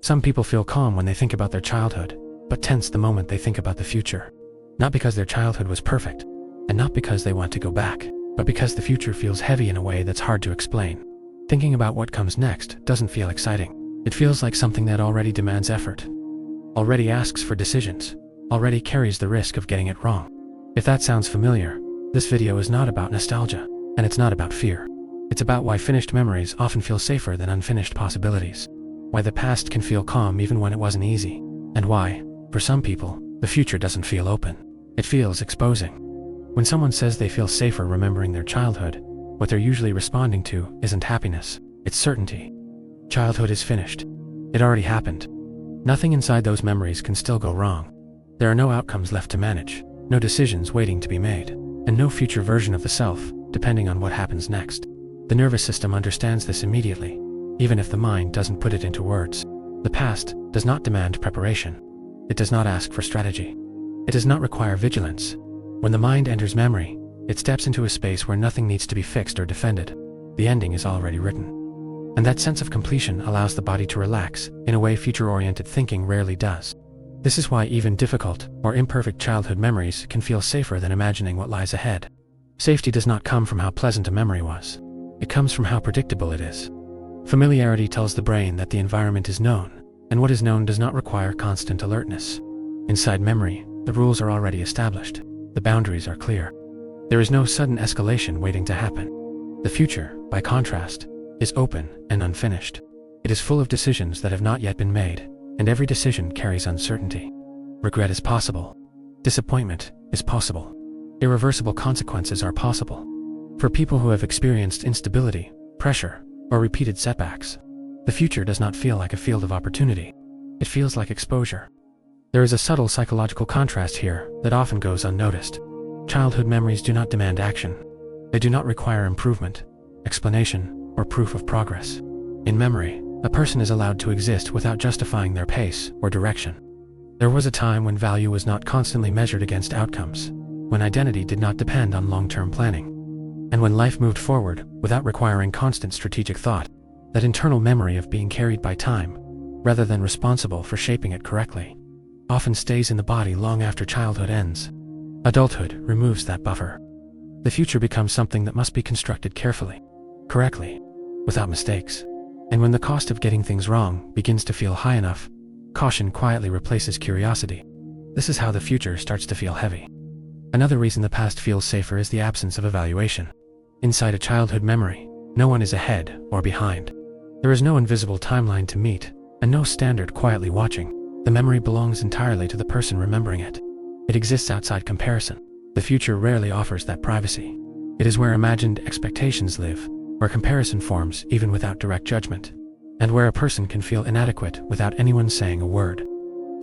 Some people feel calm when they think about their childhood, but tense the moment they think about the future. Not because their childhood was perfect, and not because they want to go back, but because the future feels heavy in a way that's hard to explain. Thinking about what comes next doesn't feel exciting. It feels like something that already demands effort, already asks for decisions, already carries the risk of getting it wrong. If that sounds familiar, this video is not about nostalgia, and it's not about fear. It's about why finished memories often feel safer than unfinished possibilities. Why the past can feel calm even when it wasn't easy. And why, for some people, the future doesn't feel open. It feels exposing. When someone says they feel safer remembering their childhood, what they're usually responding to isn't happiness, it's certainty. Childhood is finished. It already happened. Nothing inside those memories can still go wrong. There are no outcomes left to manage, no decisions waiting to be made, and no future version of the self, depending on what happens next. The nervous system understands this immediately, even if the mind doesn't put it into words. The past does not demand preparation. It does not ask for strategy. It does not require vigilance. When the mind enters memory, it steps into a space where nothing needs to be fixed or defended. The ending is already written. And that sense of completion allows the body to relax in a way future-oriented thinking rarely does. This is why even difficult or imperfect childhood memories can feel safer than imagining what lies ahead. Safety does not come from how pleasant a memory was. It comes from how predictable it is. Familiarity tells the brain that the environment is known, and what is known does not require constant alertness. Inside memory, the rules are already established. The boundaries are clear. There is no sudden escalation waiting to happen. The future, by contrast, is open and unfinished. It is full of decisions that have not yet been made, and every decision carries uncertainty. Regret is possible. Disappointment is possible. Irreversible consequences are possible. For people who have experienced instability, pressure, or repeated setbacks, the future does not feel like a field of opportunity. It feels like exposure. There is a subtle psychological contrast here that often goes unnoticed. Childhood memories do not demand action. They do not require improvement, explanation, or proof of progress. In memory, a person is allowed to exist without justifying their pace or direction. There was a time when value was not constantly measured against outcomes, when identity did not depend on long-term planning, and when life moved forward without requiring constant strategic thought. That internal memory of being carried by time, rather than responsible for shaping it correctly, often stays in the body long after childhood ends. Adulthood removes that buffer. The future becomes something that must be constructed carefully, correctly, without mistakes. And when the cost of getting things wrong begins to feel high enough, caution quietly replaces curiosity. This is how the future starts to feel heavy. Another reason the past feels safer is the absence of evaluation. Inside a childhood memory, no one is ahead or behind. There is no invisible timeline to meet, and no standard quietly watching. The memory belongs entirely to the person remembering it. It exists outside comparison. The future rarely offers that privacy. It is where imagined expectations live, where comparison forms even without direct judgment, and where a person can feel inadequate without anyone saying a word.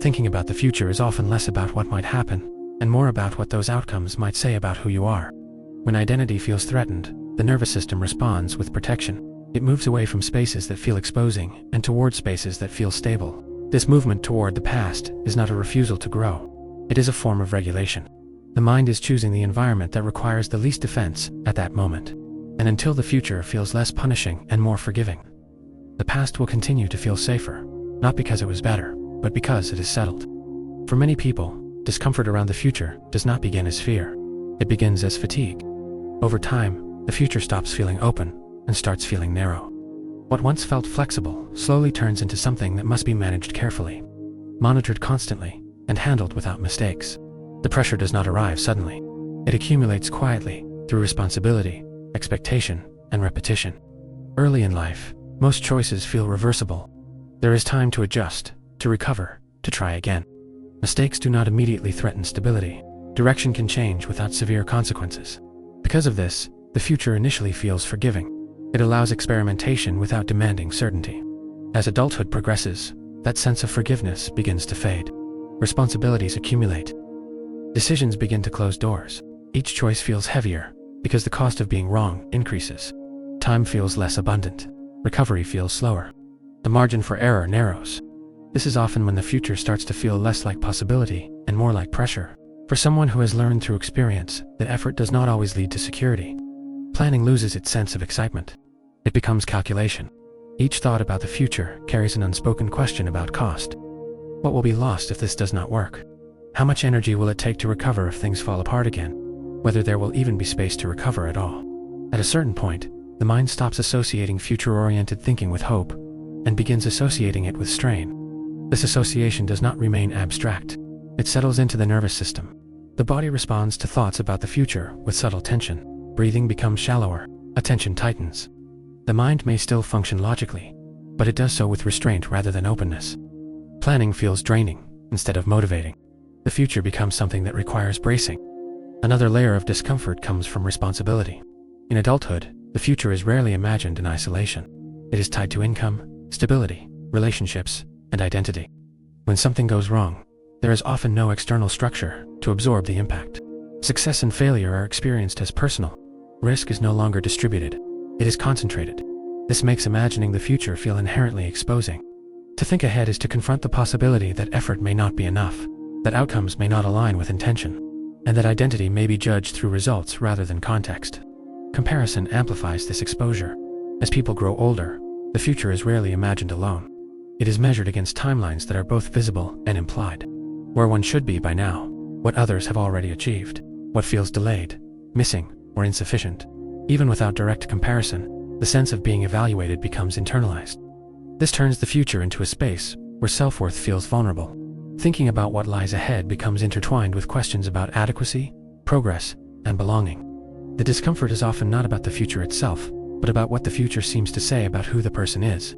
Thinking about the future is often less about what might happen, and more about what those outcomes might say about who you are. When identity feels threatened, the nervous system responds with protection. It moves away from spaces that feel exposing and toward spaces that feel stable. This movement toward the past is not a refusal to grow. It is a form of regulation. The mind is choosing the environment that requires the least defense at that moment. And until the future feels less punishing and more forgiving, the past will continue to feel safer, not because it was better, but because it is settled. For many people, discomfort around the future does not begin as fear. It begins as fatigue. Over time, the future stops feeling open and starts feeling narrow. What once felt flexible slowly turns into something that must be managed carefully, monitored constantly, and handled without mistakes. The pressure does not arrive suddenly. It accumulates quietly through responsibility, expectation, and repetition. Early in life, most choices feel reversible. There is time to adjust, to recover, to try again. Mistakes do not immediately threaten stability. Direction can change without severe consequences. Because of this, the future initially feels forgiving. It allows experimentation without demanding certainty. As adulthood progresses, that sense of forgiveness begins to fade. Responsibilities accumulate. Decisions begin to close doors. Each choice feels heavier because the cost of being wrong increases. Time feels less abundant. Recovery feels slower. The margin for error narrows. This is often when the future starts to feel less like possibility and more like pressure. For someone who has learned through experience that effort does not always lead to security, planning loses its sense of excitement. It becomes calculation. Each thought about the future carries an unspoken question about cost. What will be lost if this does not work? How much energy will it take to recover if things fall apart again? Whether there will even be space to recover at all. At a certain point, the mind stops associating future-oriented thinking with hope and begins associating it with strain. This association does not remain abstract. It settles into the nervous system. The body responds to thoughts about the future with subtle tension. Breathing becomes shallower. Attention tightens. The mind may still function logically, but it does so with restraint rather than openness. Planning feels draining instead of motivating. The future becomes something that requires bracing. Another layer of discomfort comes from responsibility. In adulthood, the future is rarely imagined in isolation. It is tied to income, stability, relationships, and identity. When something goes wrong, there is often no external structure to absorb the impact. Success and failure are experienced as personal. Risk is no longer distributed. It is concentrated. This makes imagining the future feel inherently exposing. To think ahead is to confront the possibility that effort may not be enough, that outcomes may not align with intention, and that identity may be judged through results rather than context. Comparison amplifies this exposure. As people grow older, the future is rarely imagined alone. It is measured against timelines that are both visible and implied. Where one should be by now, what others have already achieved, what feels delayed, missing, or insufficient. Even without direct comparison, the sense of being evaluated becomes internalized. This turns the future into a space where self-worth feels vulnerable. Thinking about what lies ahead becomes intertwined with questions about adequacy, progress, and belonging. The discomfort is often not about the future itself, but about what the future seems to say about who the person is.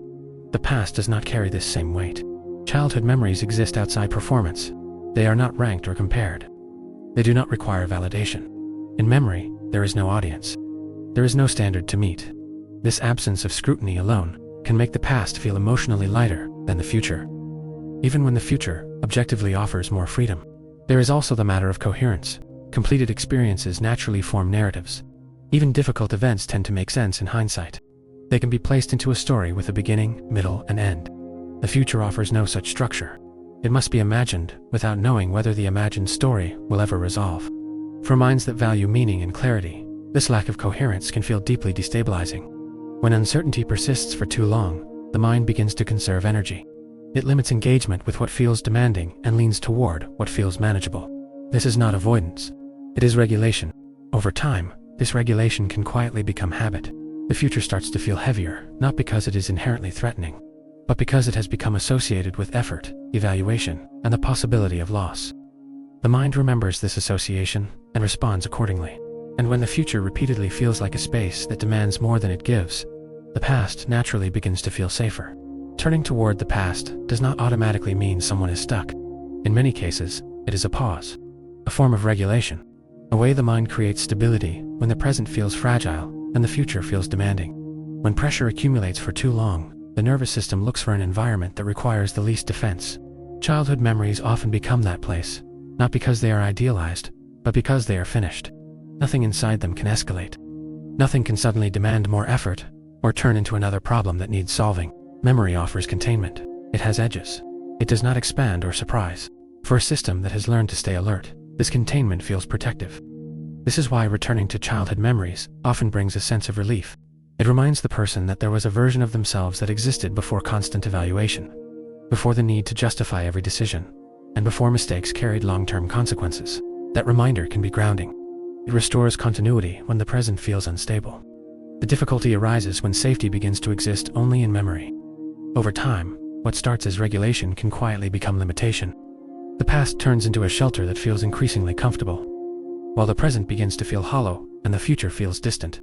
The past does not carry this same weight. Childhood memories exist outside performance. They are not ranked or compared. They do not require validation. In memory, there is no audience. There is no standard to meet. This absence of scrutiny alone can make the past feel emotionally lighter than the future. Even when the future objectively offers more freedom, there is also the matter of coherence. Completed experiences naturally form narratives. Even difficult events tend to make sense in hindsight. They can be placed into a story with a beginning, middle, and end. The future offers no such structure. It must be imagined without knowing whether the imagined story will ever resolve. For minds that value meaning and clarity, this lack of coherence can feel deeply destabilizing. When uncertainty persists for too long, the mind begins to conserve energy. It limits engagement with what feels demanding and leans toward what feels manageable. This is not avoidance. It is regulation. Over time, this regulation can quietly become habit. The future starts to feel heavier, not because it is inherently threatening, but because it has become associated with effort, evaluation, and the possibility of loss. The mind remembers this association and responds accordingly. And when the future repeatedly feels like a space that demands more than it gives, the past naturally begins to feel safer. Turning toward the past does not automatically mean someone is stuck. In many cases, it is a pause, a form of regulation, a way the mind creates stability when the present feels fragile and the future feels demanding. When pressure accumulates for too long, the nervous system looks for an environment that requires the least defense. Childhood memories often become that place, not because they are idealized, but because they are finished. Nothing inside them can escalate. Nothing can suddenly demand more effort or turn into another problem that needs solving. Memory offers containment. It has edges. It does not expand or surprise. For a system that has learned to stay alert, this containment feels protective. This is why returning to childhood memories often brings a sense of relief. It reminds the person that there was a version of themselves that existed before constant evaluation, before the need to justify every decision, and before mistakes carried long-term consequences. That reminder can be grounding. It restores continuity when the present feels unstable. The difficulty arises when safety begins to exist only in memory. Over time, what starts as regulation can quietly become limitation. The past turns into a shelter that feels increasingly comfortable, while the present begins to feel hollow and the future feels distant.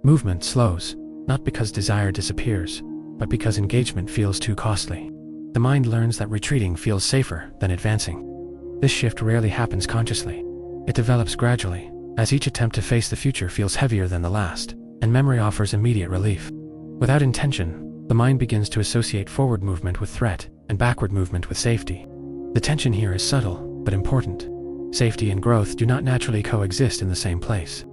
Movement slows, not because desire disappears, but because engagement feels too costly. The mind learns that retreating feels safer than advancing. This shift rarely happens consciously. It develops gradually, as each attempt to face the future feels heavier than the last, and memory offers immediate relief. Without intention, the mind begins to associate forward movement with threat and backward movement with safety. The tension here is subtle, but important. Safety and growth do not naturally coexist in the same place.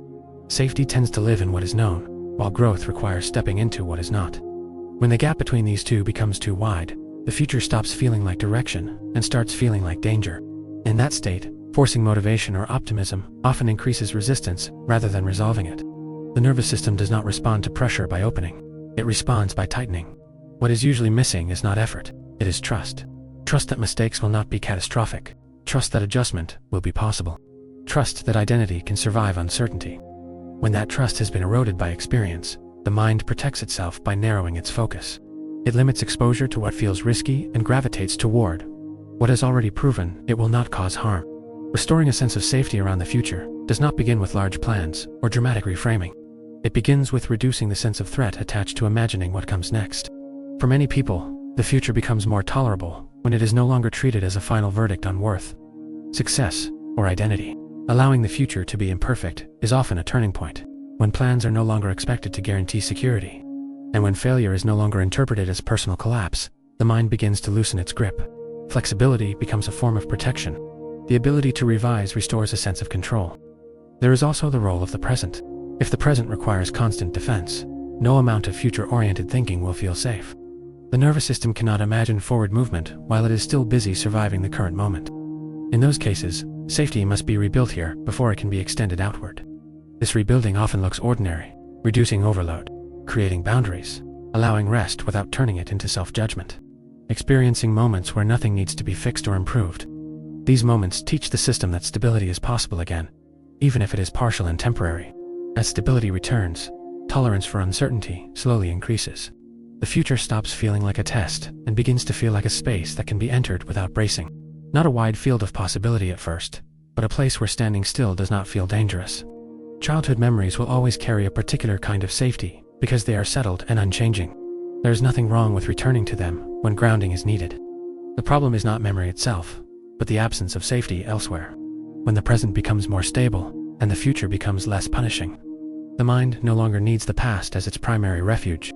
Safety tends to live in what is known, while growth requires stepping into what is not. When the gap between these two becomes too wide, the future stops feeling like direction and starts feeling like danger. In that state, forcing motivation or optimism often increases resistance rather than resolving it. The nervous system does not respond to pressure by opening. It responds by tightening. What is usually missing is not effort, it is trust. Trust that mistakes will not be catastrophic. Trust that adjustment will be possible. Trust that identity can survive uncertainty. When that trust has been eroded by experience, the mind protects itself by narrowing its focus. It limits exposure to what feels risky and gravitates toward what has already proven it will not cause harm. Restoring a sense of safety around the future does not begin with large plans or dramatic reframing. It begins with reducing the sense of threat attached to imagining what comes next. For many people, the future becomes more tolerable when it is no longer treated as a final verdict on worth, success, or identity. Allowing the future to be imperfect is often a turning point, when plans are no longer expected to guarantee security. And when failure is no longer interpreted as personal collapse, the mind begins to loosen its grip. Flexibility becomes a form of protection. The ability to revise restores a sense of control. There is also the role of the present. If the present requires constant defense, no amount of future-oriented thinking will feel safe. The nervous system cannot imagine forward movement while it is still busy surviving the current moment. In those cases, safety must be rebuilt here before it can be extended outward. This rebuilding often looks ordinary, reducing overload, creating boundaries, allowing rest without turning it into self-judgment, experiencing moments where nothing needs to be fixed or improved. These moments teach the system that stability is possible again, even if it is partial and temporary. As stability returns, tolerance for uncertainty slowly increases. The future stops feeling like a test and begins to feel like a space that can be entered without bracing. Not a wide field of possibility at first, but a place where standing still does not feel dangerous. Childhood memories will always carry a particular kind of safety because they are settled and unchanging. There is nothing wrong with returning to them when grounding is needed. The problem is not memory itself, but the absence of safety elsewhere. When the present becomes more stable and the future becomes less punishing, the mind no longer needs the past as its primary refuge.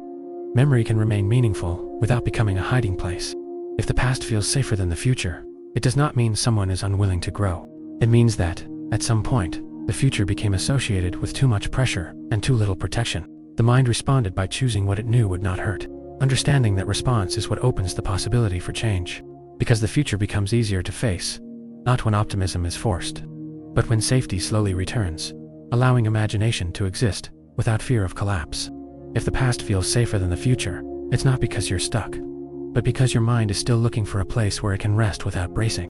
Memory can remain meaningful without becoming a hiding place. If the past feels safer than the future, it does not mean someone is unwilling to grow. It means that, at some point, the future became associated with too much pressure and too little protection. The mind responded by choosing what it knew would not hurt. Understanding that response is what opens the possibility for change. Because the future becomes easier to face, not when optimism is forced, but when safety slowly returns, allowing imagination to exist without fear of collapse. If the past feels safer than the future, it's not because you're stuck, but because your mind is still looking for a place where it can rest without bracing.